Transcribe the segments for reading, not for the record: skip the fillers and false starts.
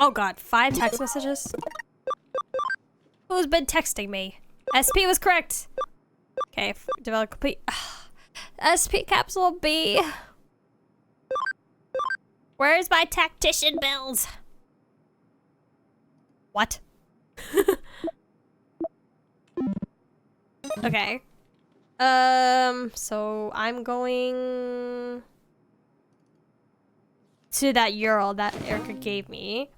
Oh god, 5 text messages? Who's been texting me? SP was correct. Okay, develop complete. SP capsule B. Where's my tactician bills? What? Okay. So I'm going to that URL that Erica gave me.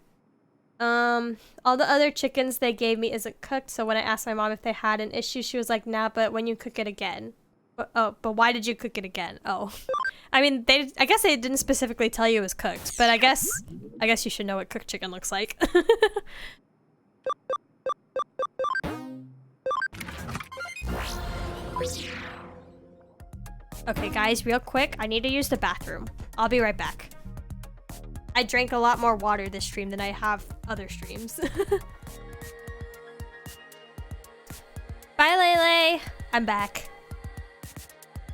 All the other chickens they gave me isn't cooked, so when I asked my mom if they had an issue, she was like, nah, but when you cook it again. But why did you cook it again? Oh. I mean, I guess they didn't specifically tell you it was cooked, but I guess you should know what cooked chicken looks like. Okay, guys, real quick, I need to use the bathroom. I'll be right back. I drank a lot more water this stream than I have other streams. Bye, Lele. I'm back.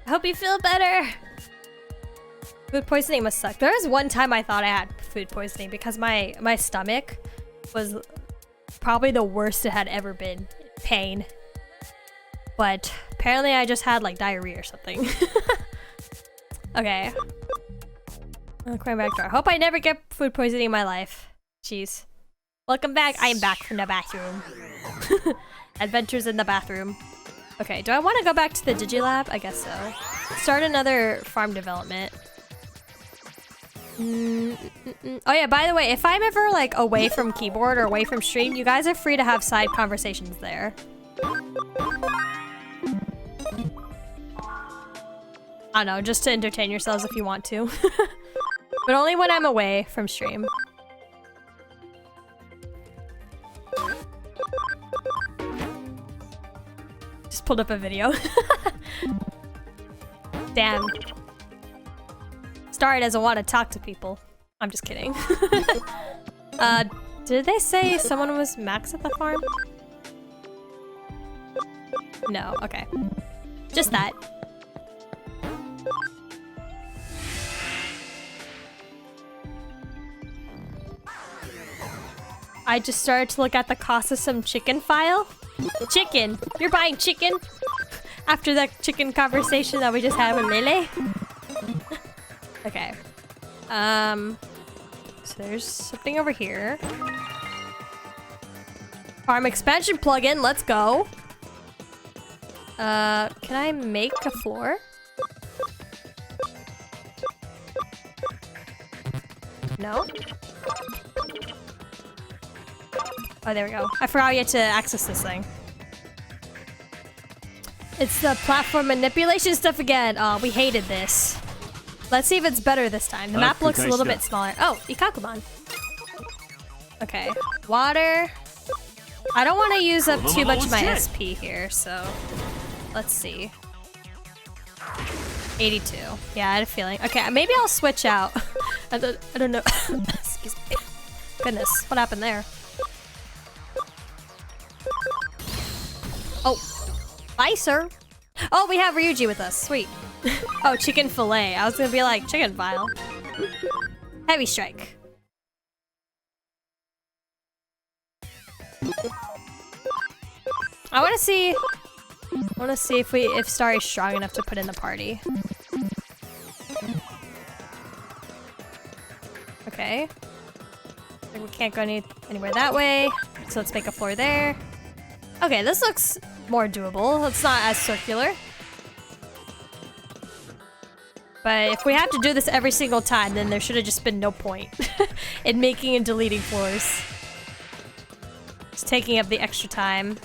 I hope you feel better. Food poisoning must suck. There was one time I thought I had food poisoning because my stomach was probably the worst it had ever been. Pain. But apparently I just had like diarrhea or something. Okay. Going back door. I hope I never get food poisoning in my life. Jeez. Welcome back. I am back from the bathroom. Adventures in the bathroom. Okay, do I want to go back to the Digilab? I guess so. Start another farm development. Oh yeah, by the way, if I'm ever like away from keyboard or away from stream, you guys are free to have side conversations there. I don't know, just to entertain yourselves if you want to. But only when I'm away from stream. Just pulled up a video. Damn. Starry doesn't want to talk to people. I'm just kidding. Did they say someone was max at the farm? No, okay. Just that. I just started to look at the cost of some chicken file. Chicken! You're buying chicken? After that chicken conversation that we just had with Lele? Okay. So there's something over here. Farm expansion plugin, let's go. Can I make a floor? No? Oh, there we go. I forgot you had to access this thing. It's the platform manipulation stuff again. Oh, we hated this. Let's see if it's better this time. The map looks a little bit smaller. Oh, Ikakumon. Okay. Water. I don't want to use up too much of my SP here, so let's see. 82. Yeah, I had a feeling. Okay, maybe I'll switch out. I don't know. Excuse me. Goodness, what happened there? Oh, bye, sir. Oh, we have Ryuji with us. Sweet. Oh, chicken fillet. I was gonna be like, chicken file. Heavy strike. I want to see if Starry's strong enough to put in the party. Okay. We can't go anywhere that way, so let's make a floor there. Okay, this looks more doable. It's not as circular. But if we have to do this every single time, then there should have just been no point in making and deleting floors. It's taking up the extra time.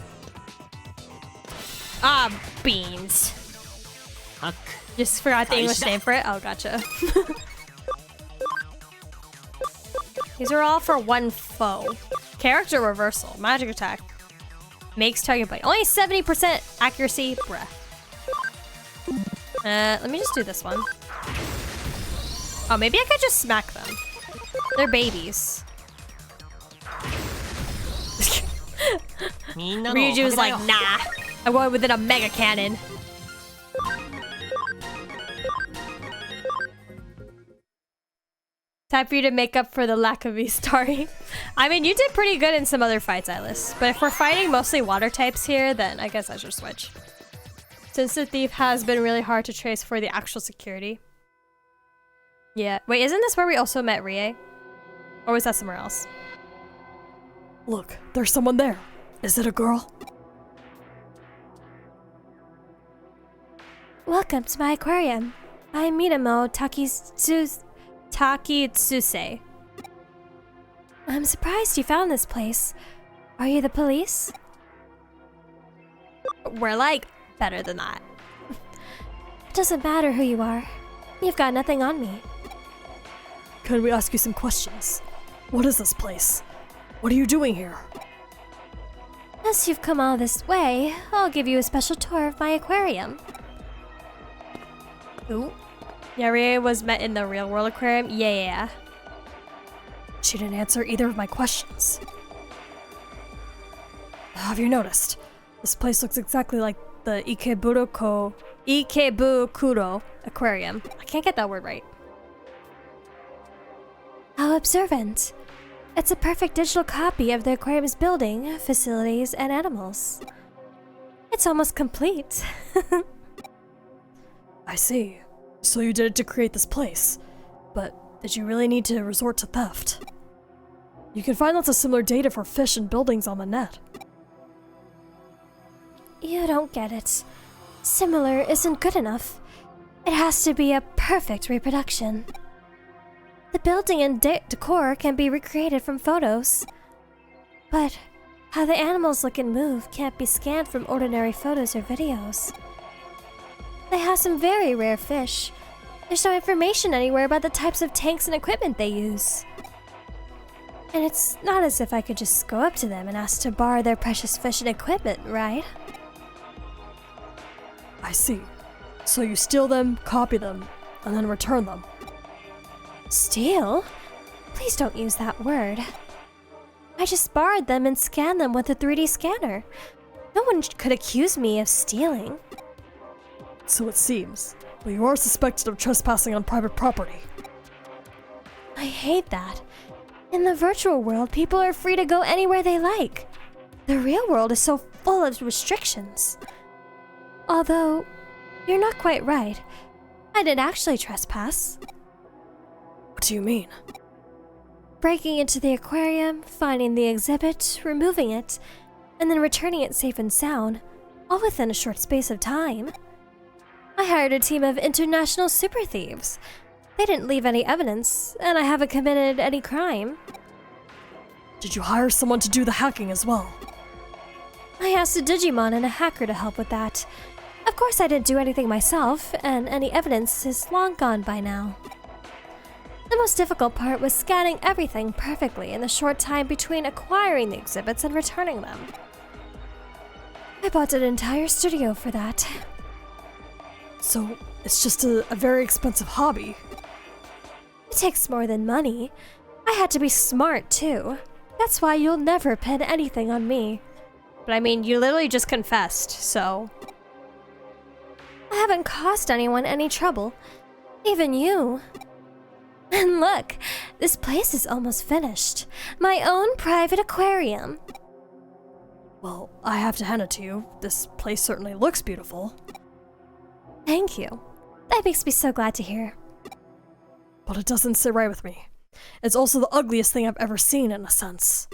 Ah, beans. Huck. Just forgot the English name for it. Oh, gotcha. These are all for one foe. Character reversal. Magic attack. Makes target bite. Only 70% accuracy. Bruh. Let me just do this one. Oh, maybe I could just smack them. They're babies. Ryuji was like, nah. I'm going within a mega cannon. Time for you to make up for the lack of me starting. I mean, you did pretty good in some other fights, Eyeless. But if we're fighting mostly water types here, then I guess I should switch. Since the thief has been really hard to trace for the actual security. Yeah. Wait, isn't this where we also met Rie? Or was that somewhere else? Look, there's someone there. Is it a girl? Welcome to my aquarium. I'm Minamo Takitsuse. I'm surprised you found this place. Are you the police? We're like better than that. It doesn't matter who you are. You've got nothing on me. Can we ask you some questions? What is this place? What are you doing here? As you've come all this way, I'll give you a special tour of my aquarium. Ooh. Yeah, Rie was met in the real world aquarium? Yeah. She didn't answer either of my questions. Have you noticed? This place looks exactly like the Ikebukuro aquarium. I can't get that word right. How observant. It's a perfect digital copy of the aquarium's building, facilities, and animals. It's almost complete. I see. So you did it to create this place. But did you really need to resort to theft? You can find lots of similar data for fish and buildings on the net. You don't get it. Similar isn't good enough. It has to be a perfect reproduction. The building and decor can be recreated from photos. But how the animals look and move can't be scanned from ordinary photos or videos. They have some very rare fish. There's no information anywhere about the types of tanks and equipment they use. And it's not as if I could just go up to them and ask to borrow their precious fish and equipment, right? I see. So you steal them, copy them, and then return them. Steal? Please don't use that word. I just borrowed them and scanned them with a 3D scanner. No one could accuse me of stealing. So it seems. But you are suspected of trespassing on private property. I hate that. In the virtual world, people are free to go anywhere they like. The real world is so full of restrictions. Although, you're not quite right. I didn't actually trespass. What do you mean? Breaking into the aquarium, finding the exhibit, removing it, and then returning it safe and sound, all within a short space of time. I hired a team of international super thieves. They didn't leave any evidence, and I haven't committed any crime. Did you hire someone to do the hacking as well? I asked a Digimon and a hacker to help with that. Of course I didn't do anything myself, and any evidence is long gone by now. The most difficult part was scanning everything perfectly in the short time between acquiring the exhibits and returning them. I bought an entire studio for that. So, it's just a very expensive hobby. It takes more than money. I had to be smart, too. That's why you'll never pin anything on me. But I mean, you literally just confessed, so... I haven't caused anyone any trouble. Even you. And look, this place is almost finished. My own private aquarium. Well, I have to hand it to you. This place certainly looks beautiful. Thank you. That makes me so glad to hear. But it doesn't sit right with me. It's also the ugliest thing I've ever seen, in a sense.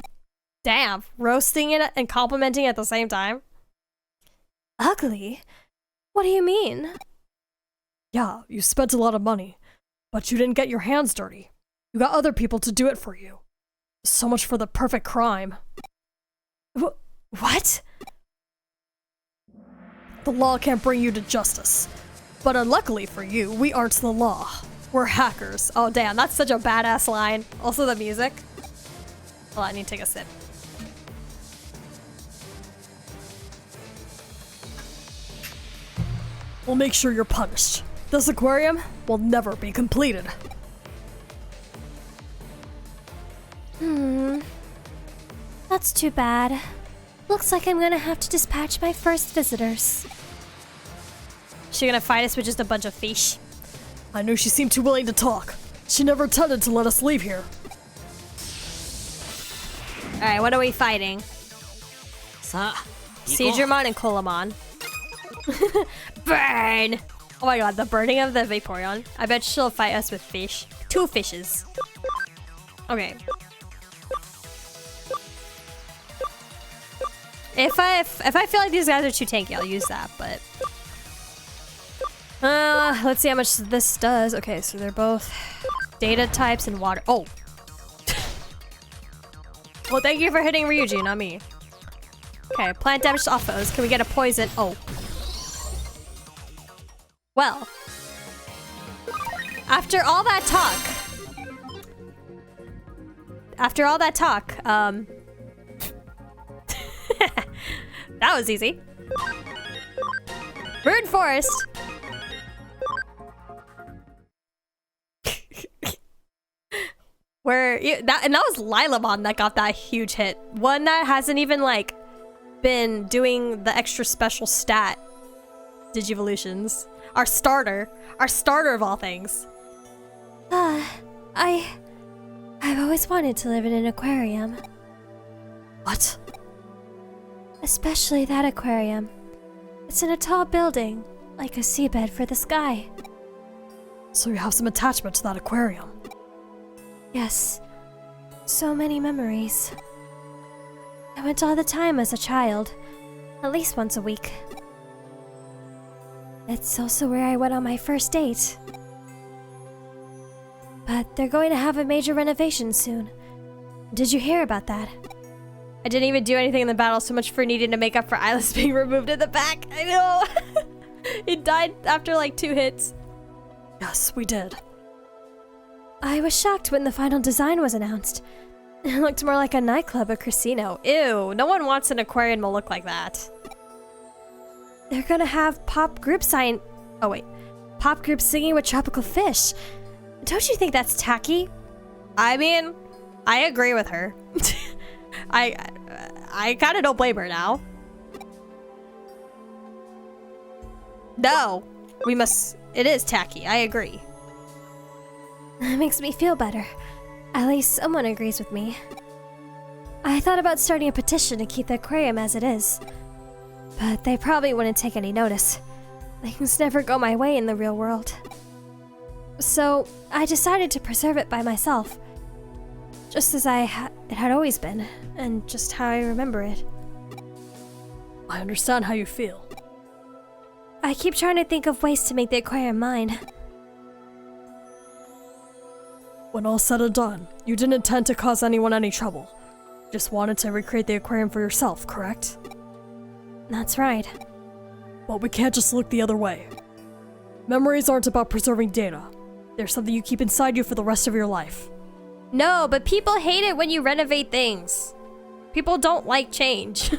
Damn, roasting it and complimenting it at the same time? Ugly? What do you mean? Yeah, you spent a lot of money, but you didn't get your hands dirty. You got other people to do it for you. So much for the perfect crime. What? The law can't bring you to justice. But unluckily for you, we aren't the law. We're hackers. Oh damn, that's such a badass line. Also the music. Hold on, I need to take a sip. We'll make sure you're punished. This aquarium will never be completed. That's too bad. Looks like I'm gonna have to dispatch my first visitors. She gonna fight us with just a bunch of fish? I knew she seemed too willing to talk. She never intended to let us leave here. Alright, what are we fighting? Digimon and Colamon. Burn! Oh my god, the burning of the Vaporeon. I bet she'll fight us with fish. 2 fishes. Okay. If I feel like these guys are too tanky, I'll use that, but... let's see how much this does. Okay, so they're both data types and water. Oh! Well, thank you for hitting Ryuji, not me. Okay, plant damage to offos. Can we get a poison? Oh. Well. After all that talk, that was easy. Rude Forest. And that was Lilamon that got that huge hit. One that hasn't even like been doing the extra special stat Digivolutions. Our starter of all things. I've always wanted to live in an aquarium. What? Especially that aquarium. It's in a tall building, like a seabed for the sky. So you have some attachment to that aquarium? Yes. So many memories. I went all the time as a child, at least once a week. It's also where I went on my first date. But they're going to have a major renovation soon. Did you hear about that? I didn't even do anything in the battle, so much for needing to make up for Eyeless being removed in the back. I know! He died after like 2 hits. Yes, we did. I was shocked when the final design was announced. It looked more like a nightclub or casino. Ew, no one wants an aquarium to look like that. They're gonna have pop group singing with tropical fish. Don't you think that's tacky? I mean, I agree with her. I kinda don't blame her now. No, it is tacky, I agree. That makes me feel better. At least someone agrees with me. I thought about starting a petition to keep the aquarium as it is. But they probably wouldn't take any notice. Things never go my way in the real world. So, I decided to preserve it by myself. Just as it had always been, and just how I remember it. I understand how you feel. I keep trying to think of ways to make the aquarium mine. When all's said and done, you didn't intend to cause anyone any trouble. Just wanted to recreate the aquarium for yourself, correct? That's right. But we can't just look the other way. Memories aren't about preserving data. They're something you keep inside you for the rest of your life. No, but people hate it when you renovate things. People don't like change.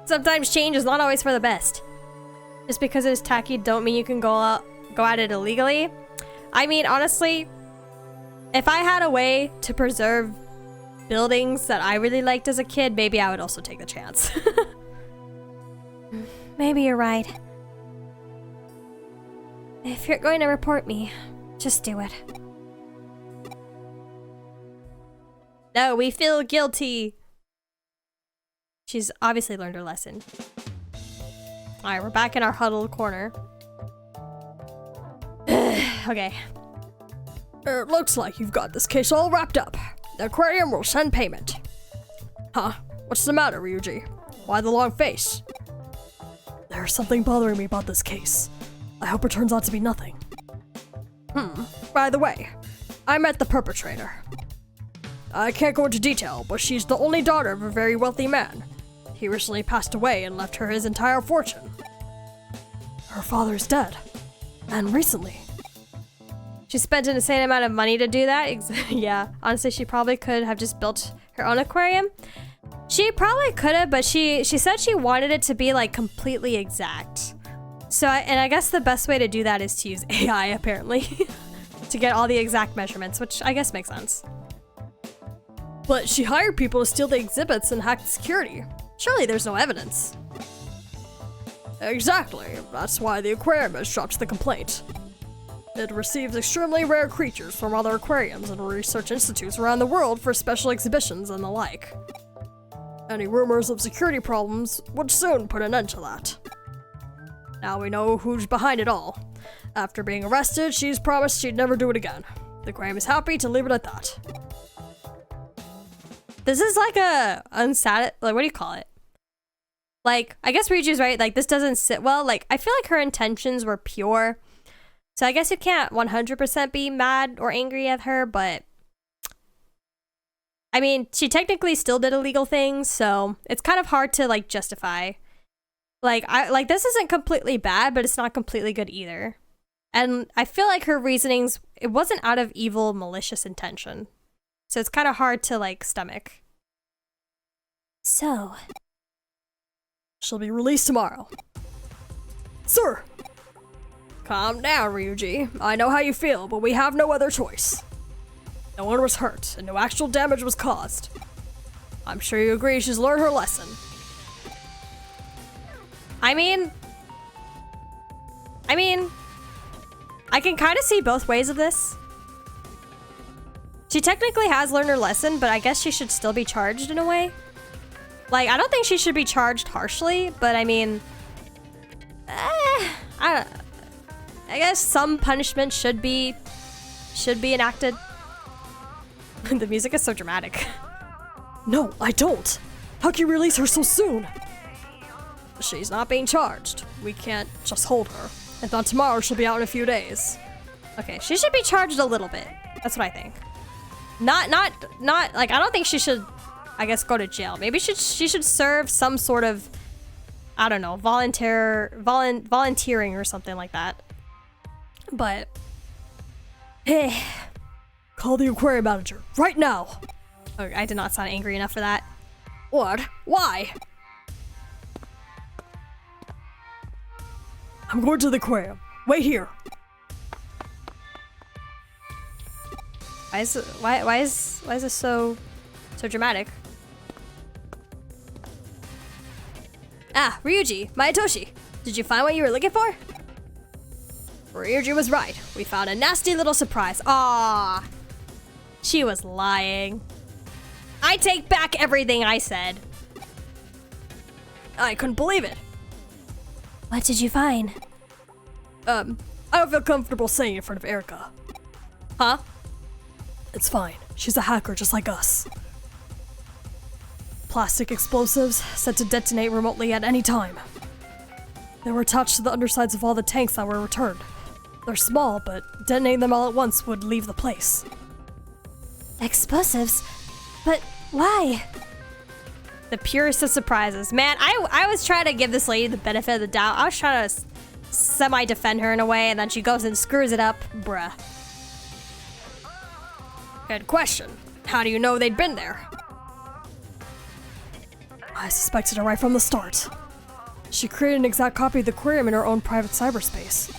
Sometimes change is not always for the best. Just because it's tacky don't mean you can go at it illegally. I mean, honestly, if I had a way to preserve buildings that I really liked as a kid, maybe I would also take the chance. Maybe you're right. If you're going to report me, just do it. No, we feel guilty. She's obviously learned her lesson. Alright, we're back in our huddled corner. Okay. It looks like you've got this case all wrapped up. The aquarium will send payment. Huh? What's the matter, Ryuji? Why the long face? There's something bothering me about this case. I hope it turns out to be nothing. By the way, I met the perpetrator. I can't go into detail, but she's the only daughter of a very wealthy man. He recently passed away and left her his entire fortune. Her father's dead. And recently. She spent an insane amount of money to do that. Yeah, honestly, she probably could have just built her own aquarium. She probably could have, but she said she wanted it to be like completely exact. So, I guess the best way to do that is to use AI, apparently, to get all the exact measurements, which I guess makes sense. But she hired people to steal the exhibits and hack the security. Surely there's no evidence. Exactly. That's why the aquarium has dropped the complaint. It receives extremely rare creatures from other aquariums and research institutes around the world for special exhibitions and the like. Any rumors of security problems would soon put an end to that. Now we know who's behind it all. After being arrested, she's promised she'd never do it again. The aquarium is happy to leave it at that. This is like a like, what do you call it? Like, I guess Ryuji's right. Like, this doesn't sit well. Like, I feel like her intentions were pure. So I guess you can't 100% be mad or angry at her, but I mean, she technically still did illegal things, so it's kind of hard to like justify. Like, this isn't completely bad, but it's not completely good either. And I feel like her reasonings, it wasn't out of evil, malicious intention. So it's kind of hard to like stomach. So, She'll be released tomorrow. Sir! Calm down, Ryuji. I know how you feel, but we have no other choice. No one was hurt, and no actual damage was caused. I'm sure you agree she's learned her lesson. I mean, I can kind of see both ways of this. She technically has learned her lesson, but I guess she should still be charged in a way. Like, I don't think she should be charged harshly, but I mean, I guess some punishment should be enacted. The music is so dramatic. No, I don't. How can you release her so soon? She's not being charged. We can't just hold her. I thought tomorrow she'll be out in a few days. Okay, she should be charged a little bit. That's what I think. Not like, I don't think she should, I guess, go to jail. Maybe she should serve some sort of, I don't know, volunteering or something like that. But, hey, call the aquarium manager right now. oh, I did not sound angry enough for that. What? Why? I'm going to the aquarium. Wait here. Why is this so dramatic? Ah, Ryuji, Mayatoshi, did you find what you were looking for? Ryuji was right. We found a nasty little surprise. Ah, she was lying. I take back everything I said. I couldn't believe it. what did you find? I don't feel comfortable saying it in front of Erica. Huh? It's fine. She's a hacker just like us. Plastic explosives set to detonate remotely at any time. They were attached to the undersides of all the tanks that were returned. They're small, but detonating them all at once would leave the place. Explosives? But why? The purest of surprises. Man, I was trying to give this lady the benefit of the doubt. I was trying to semi-defend her in a way, and then she goes and screws it up. Bruh. Good question. How do you know they'd been there? I suspected her right from the start. She created an exact copy of the aquarium in her own private cyberspace.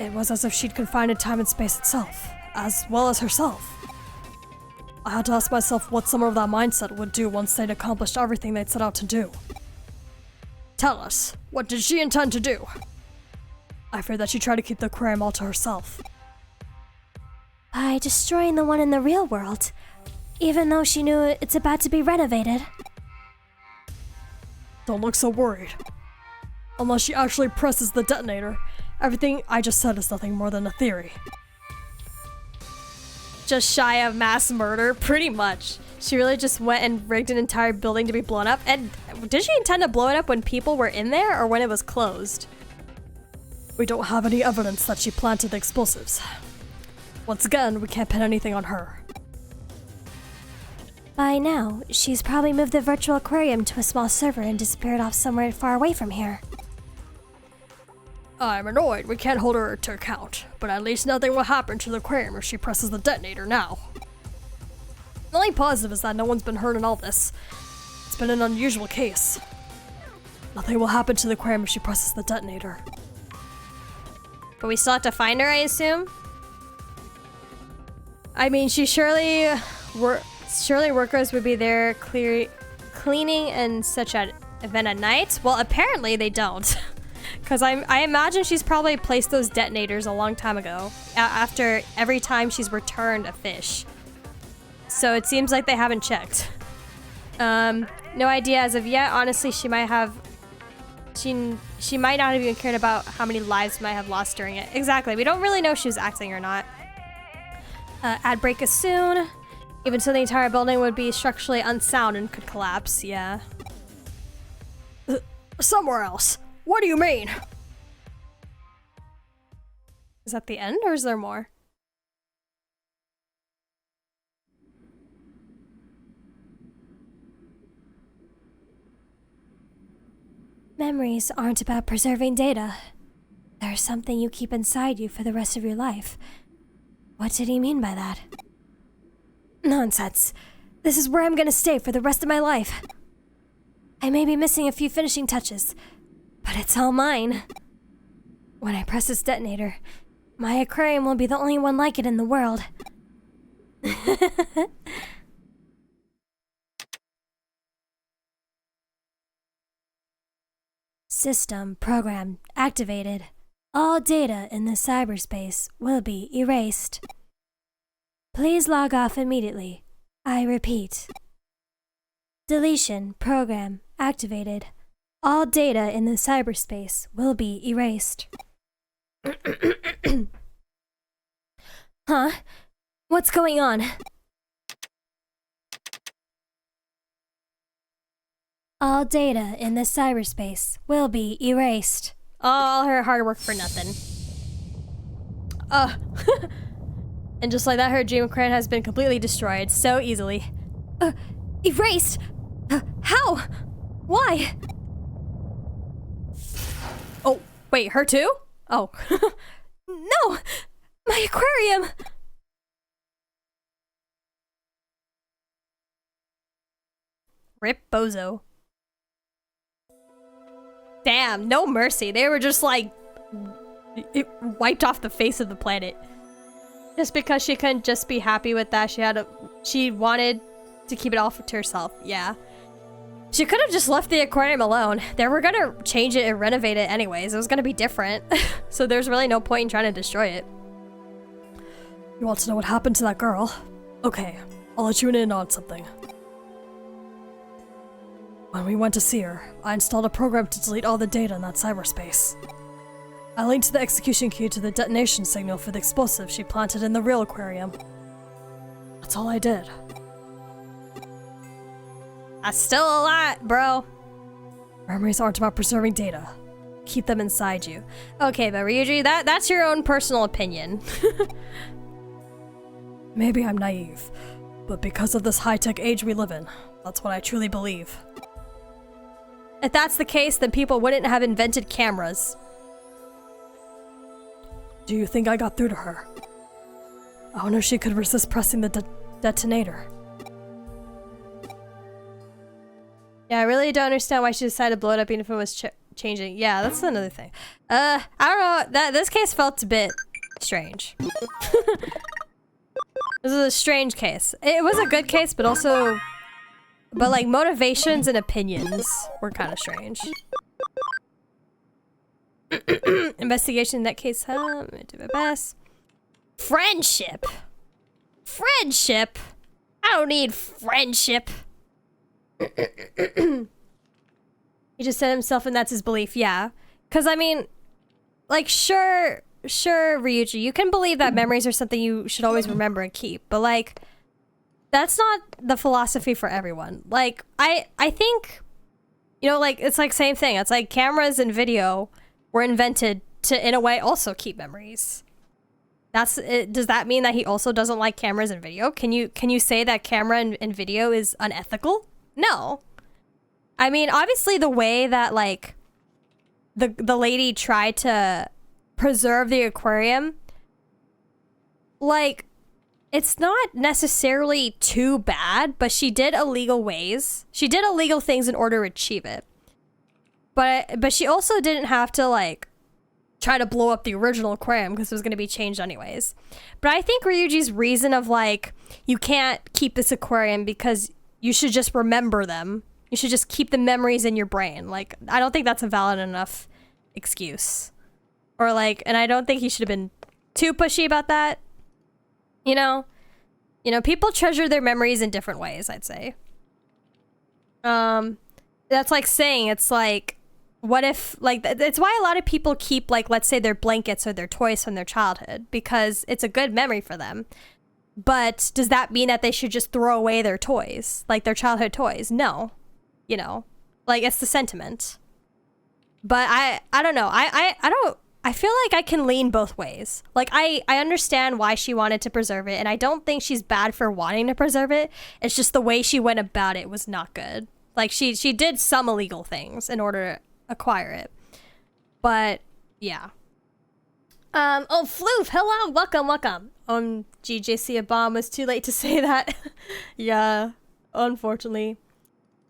It was as if she'd confined time and space itself, as well as herself. I had to ask myself what someone of that mindset would do once they'd accomplished everything they'd set out to do. Tell us, what did she intend to do? I fear that she tried to keep the aquarium all to herself. By destroying the one in the real world, even though she knew it's about to be renovated. Don't look so worried. Unless she actually presses the detonator, everything I just said is nothing more than a theory. Just shy of mass murder, pretty much. She really just went and rigged an entire building to be blown up. And did she intend to blow it up when people were in there or when it was closed? We don't have any evidence that she planted the explosives. Once again, we can't pin anything on her. By now, she's probably moved the virtual aquarium to a small server and disappeared off somewhere far away from here. I'm annoyed we can't hold her to account, but at least nothing will happen to the aquarium if she presses the detonator now. The only positive is that no one's been hurt in all this. It's been an unusual case. Nothing will happen to the aquarium if she presses the detonator. But we still have to find her, I assume? I mean, surely workers would be there cleaning and such an event at night. Well, apparently they don't. Because I imagine she's probably placed those detonators a long time ago, after every time she's returned a fish. So it seems like they haven't checked. No idea as of yet. Honestly, she might have... She might not have even cared about how many lives might have lost during it. Exactly. We don't really know if she was acting or not. Ad break is soon. Even so, the entire building would be structurally unsound and could collapse. Yeah. Somewhere else. What do you mean? Is that the end, or is there more? Memories aren't about preserving data. They're something you keep inside you for the rest of your life. What did he mean by that? Nonsense. This is where I'm gonna stay for the rest of my life. I may be missing a few finishing touches, but it's all mine. When I press this detonator, my aquarium will be the only one like it in the world. System program activated. All data in the cyberspace will be erased. Please log off immediately. I repeat. Deletion program activated. All data in the cyberspace will be erased. Huh? What's going on? All data in the cyberspace will be erased. All her hard work for nothing. And just like that, her dream aquarium has been completely destroyed so easily. Erased? How? Why? Oh, wait, her too? Oh. No! My aquarium! Rip Bozo. Damn, no mercy. They were just like... It wiped off the face of the planet. Just because she couldn't just be happy with that, she wanted to keep it all to herself. Yeah. She could have just left the aquarium alone. They were gonna change it and renovate it anyways. It was gonna be different. So there's really no point in trying to destroy it. You want to know what happened to that girl? Okay, I'll let you in on something. When we went to see her, I installed a program to delete all the data in that cyberspace. I linked the execution key to the detonation signal for the explosive she planted in the real aquarium. That's all I did. That's still a lot, bro. Memories aren't about preserving data. Keep them inside you. Okay, but Ryuji, that's your own personal opinion. Maybe I'm naive, but because of this high-tech age we live in, that's what I truly believe. If that's the case, then people wouldn't have invented cameras. Do you think I got through to her? I wonder if she could resist pressing the detonator. Yeah, I really don't understand why she decided to blow it up even if it was changing. Yeah, that's another thing. I don't know. This case felt a bit strange. This is a strange case. It was a good case, but also... But like motivations and opinions were kind of strange. Investigation in that case, huh? I'm gonna do my best. Friendship! Friendship? I don't need friendship. He just said himself and that's his belief, yeah. Because I mean, like sure, Ryuji, you can believe that memories are something you should always remember and keep, but like, that's not the philosophy for everyone. Like, I think, you know, like, it's like same thing. It's like cameras and video were invented to, in a way, also keep memories. That's it. Does that mean that he also doesn't like cameras and video? Can you say that camera and video is unethical? No. I mean, obviously the way that, like, the lady tried to preserve the aquarium, like, it's not necessarily too bad, but she did illegal ways. She did illegal things in order to achieve it. But she also didn't have to, like, try to blow up the original aquarium because it was going to be changed anyways. But I think Ryuji's reason of, like, you can't keep this aquarium because you should just remember them. You should just keep the memories in your brain. Like, I don't think that's a valid enough excuse. Or like, and I don't think he should have been too pushy about that. You know, people treasure their memories in different ways, I'd say. That's like saying, it's like, what if, like, it's why a lot of people keep, like, let's say their blankets or their toys from their childhood, because it's a good memory for them. But does that mean that they should just throw away their toys, like their childhood toys? No. You know, like, it's the sentiment. But I don't know. I feel like I can lean both ways. Like, I understand why she wanted to preserve it, and I don't think she's bad for wanting to preserve it. It's just the way she went about it was not good. Like, she did some illegal things in order to acquire it. But, yeah. Oh, Floof, hello, welcome. GJC, a bomb was too late to say that. Yeah, unfortunately.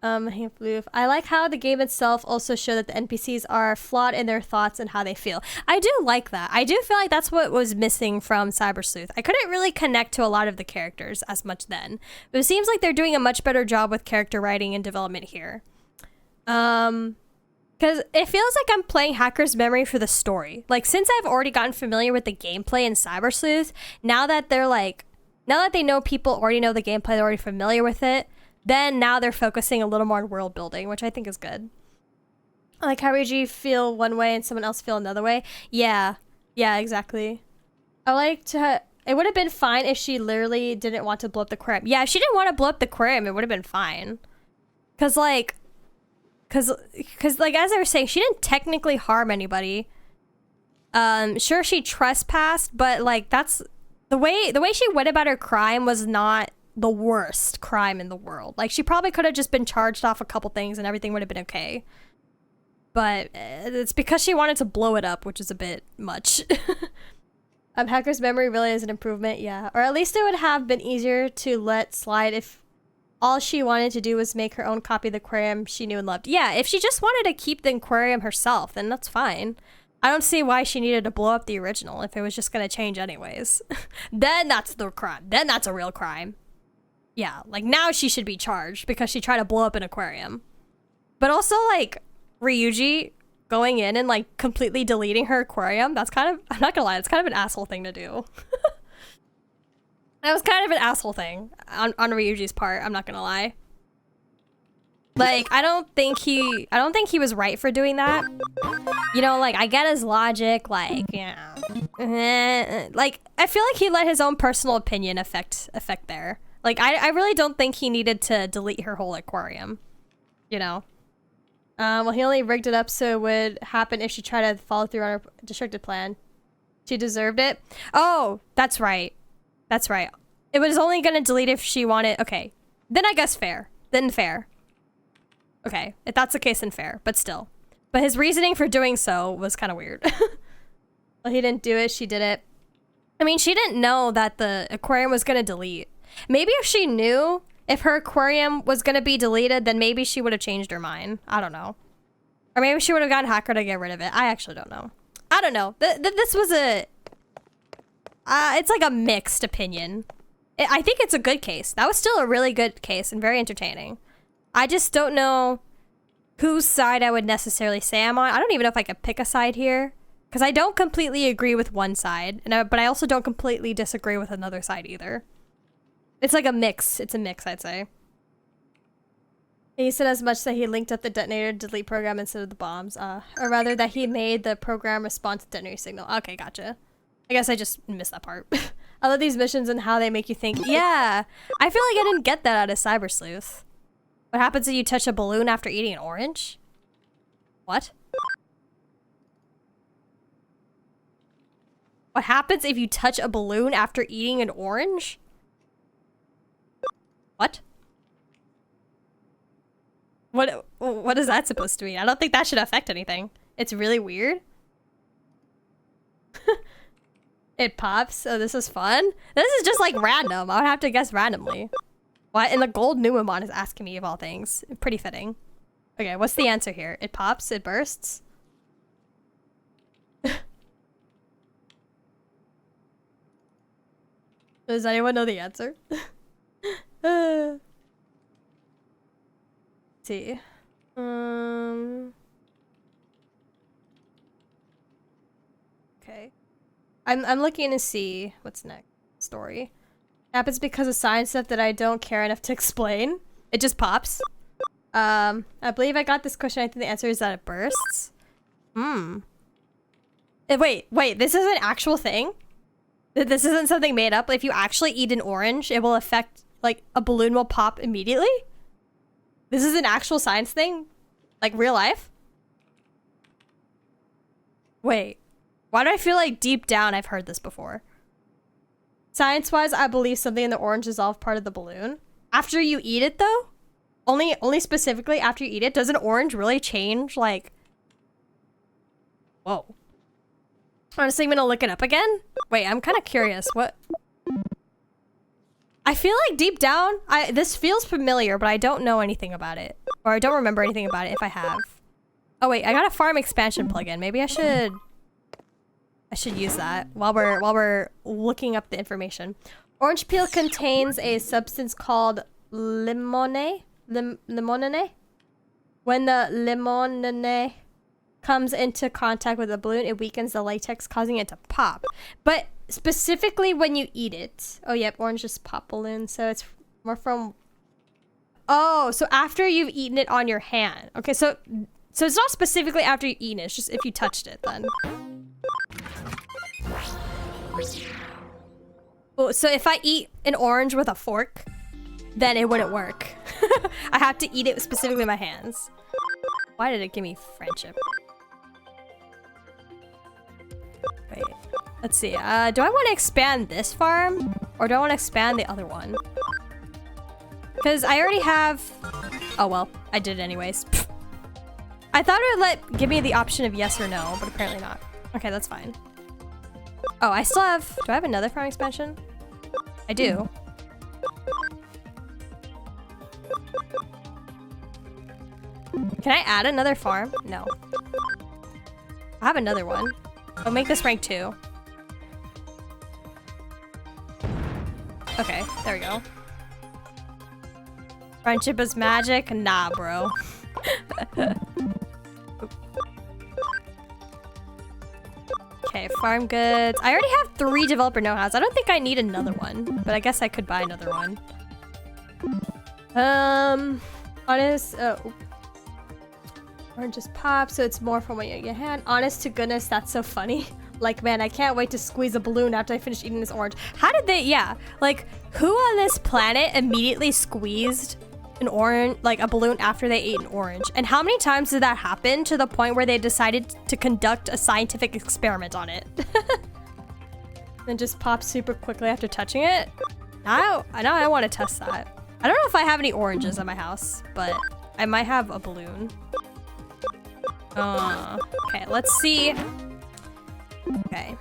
Hey, Floof. I like how the game itself also showed that the NPCs are flawed in their thoughts and how they feel. I do like that. I do feel like that's what was missing from Cyber Sleuth. I couldn't really connect to a lot of the characters as much then, but it seems like they're doing a much better job with character writing and development here. Because it feels like I'm playing Hacker's Memory for the story. Like, since I've already gotten familiar with the gameplay in Cyber Sleuth, now that they know people already know the gameplay, they're already familiar with it, then now they're focusing a little more on world building, which I think is good. Like how Ryuji feel one way and someone else feel another way. Yeah, exactly. I like to... It would have been fine if she literally didn't want to blow up the aquarium. Yeah, if she didn't want to blow up the aquarium, it would have been fine. Cause like, as I was saying, she didn't technically harm anybody. Sure, she trespassed, but like that's the way she went about her crime was not the worst crime in the world. Like, she probably could have just been charged off a couple things and everything would have been okay. But it's because she wanted to blow it up, which is a bit much. Hacker's Memory really is an improvement, yeah. Or at least it would have been easier to let slide if all she wanted to do was make her own copy of the aquarium she knew and loved. Yeah, if she just wanted to keep the aquarium herself, then that's fine. I don't see why she needed to blow up the original if it was just going to change anyways. Then that's the crime. Then that's a real crime. Yeah, like, now she should be charged because she tried to blow up an aquarium. But also, like, Ryuji going in and, like, completely deleting her aquarium, that's kind of, I'm not gonna lie, it's kind of an asshole thing to do. That was kind of an asshole thing on Ryuji's part, I'm not gonna lie. Like, I don't think he was right for doing that. You know, like, I get his logic, like, yeah. Like, I feel like he let his own personal opinion affect there. Like, I really don't think he needed to delete her whole aquarium. You know? Well, he only rigged it up so it would happen if she tried to follow through on her destructive plan. She deserved it? Oh, that's right. That's right. It was only gonna delete if she wanted... Okay. Then I guess fair. Then fair. Okay. If that's the case, then fair. But still. But his reasoning for doing so was kind of weird. Well, he didn't do it. She did it. I mean, she didn't know that the aquarium was gonna delete. Maybe if she knew if her aquarium was going to be deleted, then maybe she would have changed her mind. I don't know. Or maybe she would have gotten Hacker to get rid of it. I actually don't know. I don't know. This was a... it's like a mixed opinion. I think it's a good case. That was still a really good case and very entertaining. I just don't know whose side I would necessarily say I'm on. I don't even know if I could pick a side here. Because I don't completely agree with one side. But I also don't completely disagree with another side either. It's like a mix. It's a mix, I'd say. He said as much that he linked up the detonator delete program instead of the bombs. Or rather that he made the program respond to detonator signal. Okay, gotcha. I guess I just missed that part. I love these missions and how they make you think. Yeah, I feel like I didn't get that out of Cyber Sleuth. What happens if you touch a balloon after eating an orange? What? What happens if you touch a balloon after eating an orange? What? What is that supposed to mean? I don't think that should affect anything. It's really weird. It pops. Oh, this is fun. This is just like random. I would have to guess randomly. What? And the gold Numamon is asking me of all things. Pretty fitting. Okay, what's the answer here? It pops? It bursts? Does anyone know the answer? Let's see. I'm looking to see what's next. Story. Happens because of science stuff that I don't care enough to explain. It just pops. I believe I got this question. I think the answer is that it bursts. Wait, this is an actual thing? This isn't something made up? If you actually eat an orange, it will affect, like, a balloon will pop immediately? This is an actual science thing? Like, real life? Wait. Why do I feel like deep down I've heard this before? Science-wise, I believe something in the orange is all part of the balloon. After you eat it, though? Only specifically after you eat it? Does an orange really change, like... Whoa. Honestly, I'm gonna look it up again? Wait, I'm kind of curious. What? I feel like deep down, this feels familiar, but I don't know anything about it. Or I don't remember anything about it if I have. Oh wait, I got a farm expansion plugin. Maybe I should use that while we're looking up the information. Orange peel contains a substance called limonene. Limonene? When the limonene comes into contact with the balloon, it weakens the latex, causing it to pop. But specifically when you eat it. Oh, yep, orange is pop balloon, so it's more from... Oh, so after you've eaten it on your hand. Okay, so it's not specifically after you've eaten it, it's just if you touched it then. Well, so if I eat an orange with a fork, then it wouldn't work. I have to eat it specifically with my hands. Why did it give me friendship? Wait, let's see. Do I want to expand this farm? Or do I want to expand the other one? Because I already have... Oh, well, I did it anyways. I thought it would give me the option of yes or no, but apparently not. Okay, that's fine. Oh, I still have... Do I have another farm expansion? I do. Can I add another farm? No. I have another one. I'll make this rank 2. Okay, there we go. Friendship is magic? Nah, bro. Okay, farm goods. I already have 3 developer know-hows. I don't think I need another one, but I guess I could buy another one. Honest, orange just pop, so it's more from what you get your hand. Honest to goodness, that's so funny. Like, man, I can't wait to squeeze a balloon after I finish eating this orange. How did they, yeah, like, who on this planet immediately squeezed an orange, like a balloon after they ate an orange? And how many times did that happen to the point where they decided to conduct a scientific experiment on it? Then just pop super quickly after touching it? Now I want to test that. I don't know if I have any oranges at my house, but I might have a balloon. Okay, let's see. Okay.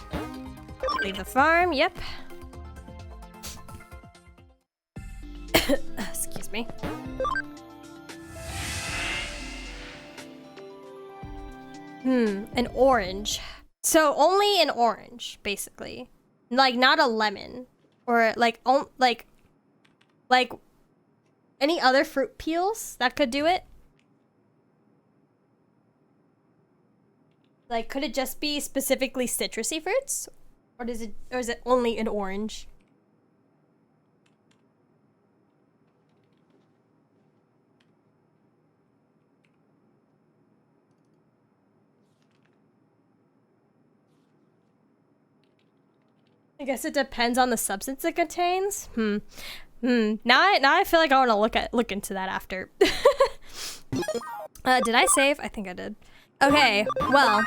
Leave the farm, yep. Excuse me. An orange. So only an orange, basically. Like, not a lemon. Or, like any other fruit peels that could do it? Like, could it just be specifically citrusy fruits? Or is it only an orange? I guess it depends on the substance it contains. Now I feel like I want to look into that after. Did I save? I think I did. Okay, well,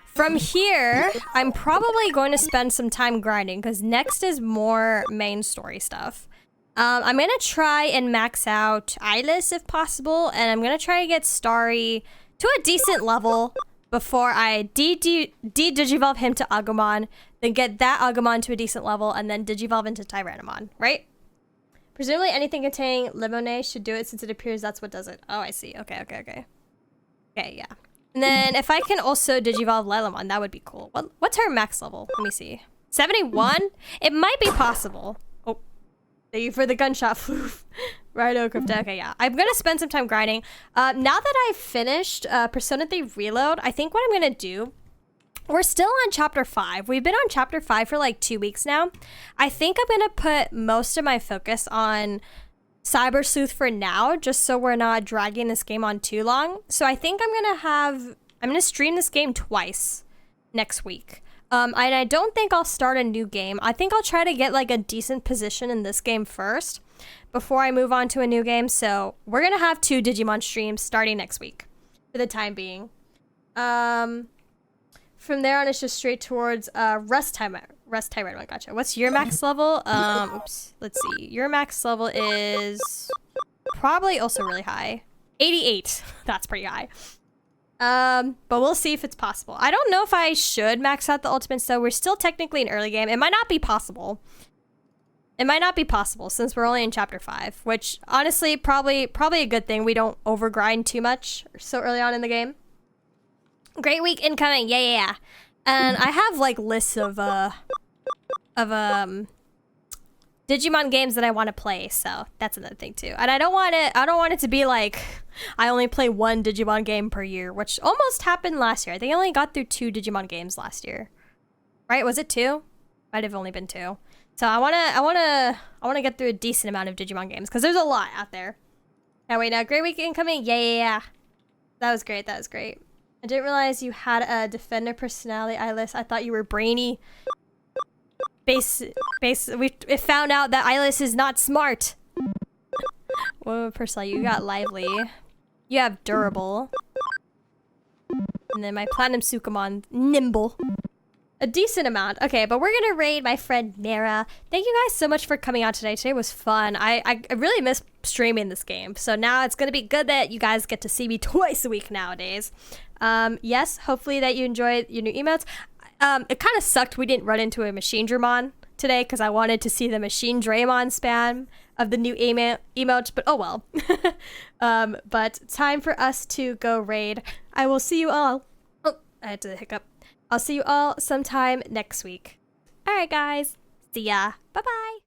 from here, I'm probably going to spend some time grinding because next is more main story stuff. I'm going to try and max out Eyeless if possible, and I'm going to try to get Starry to a decent level before I digivolve him to Agumon, then get that Agumon to a decent level, and then digivolve into Tyrannomon, right? Presumably anything containing Limonene should do it since it appears that's what does it. Oh, I see. Okay. Okay, yeah. And then if I can also digivolve Lilamon, that would be cool. What's her max level? Let me see. 71? It might be possible. Oh, thank you for the gunshot floof. Righto, Crypta. Okay, yeah. I'm gonna spend some time grinding. Now that I've finished Persona 3 Reload, I think what I'm gonna do we're still on chapter 5. We've been on chapter 5 for like 2 weeks now. I think I'm gonna put most of my focus on Cyber Sleuth for now, just so we're not dragging this game on too long. So I think I'm gonna stream this game twice next week. And I don't think I'll start a new game. I think I'll try to get like a decent position in this game first before I move on to a new game. So we're gonna have 2 Digimon streams starting next week for the time being. From there on, it's just straight towards rest time. Rest time, right? Gotcha. What's your max level? Oops. Let's see. Your max level is probably also really high. 88. That's pretty high. But we'll see if it's possible. I don't know if I should max out the ultimates though. We're still technically in early game. It might not be possible. It might not be possible since we're only in chapter 5, which honestly probably a good thing. We don't overgrind too much so early on in the game. Great week incoming. Yeah. And I have like lists of Digimon games that I want to play, so that's another thing too. And I don't want it to be like I only play 1 Digimon game per year, which almost happened last year. I think I only got through 2 Digimon games last year. Right? Was it 2? Might have only been 2. So I wanna get through a decent amount of Digimon games because there's a lot out there. Now wait, now great week incoming. Yeah. That was great. I didn't realize you had a defender personality, Eyeless. I thought you were brainy. We found out that Eyeless is not smart. Whoa, personality, you got lively. You have durable. And then my platinum Sukamon, nimble. A decent amount. Okay, but we're gonna raid my friend Mara. Thank you guys so much for coming out today. Today was fun. I really miss streaming this game. So now it's gonna be good that you guys get to see me twice a week nowadays. Yes, hopefully that you enjoyed your new emotes. It kind of sucked we didn't run into a Machine Dramon today because I wanted to see the Machine Draymon spam of the new emotes, but oh well. But time for us to go raid. I will see you all. Oh, I had to hiccup. I'll see you all sometime next week. All right, guys. See ya. Bye-bye.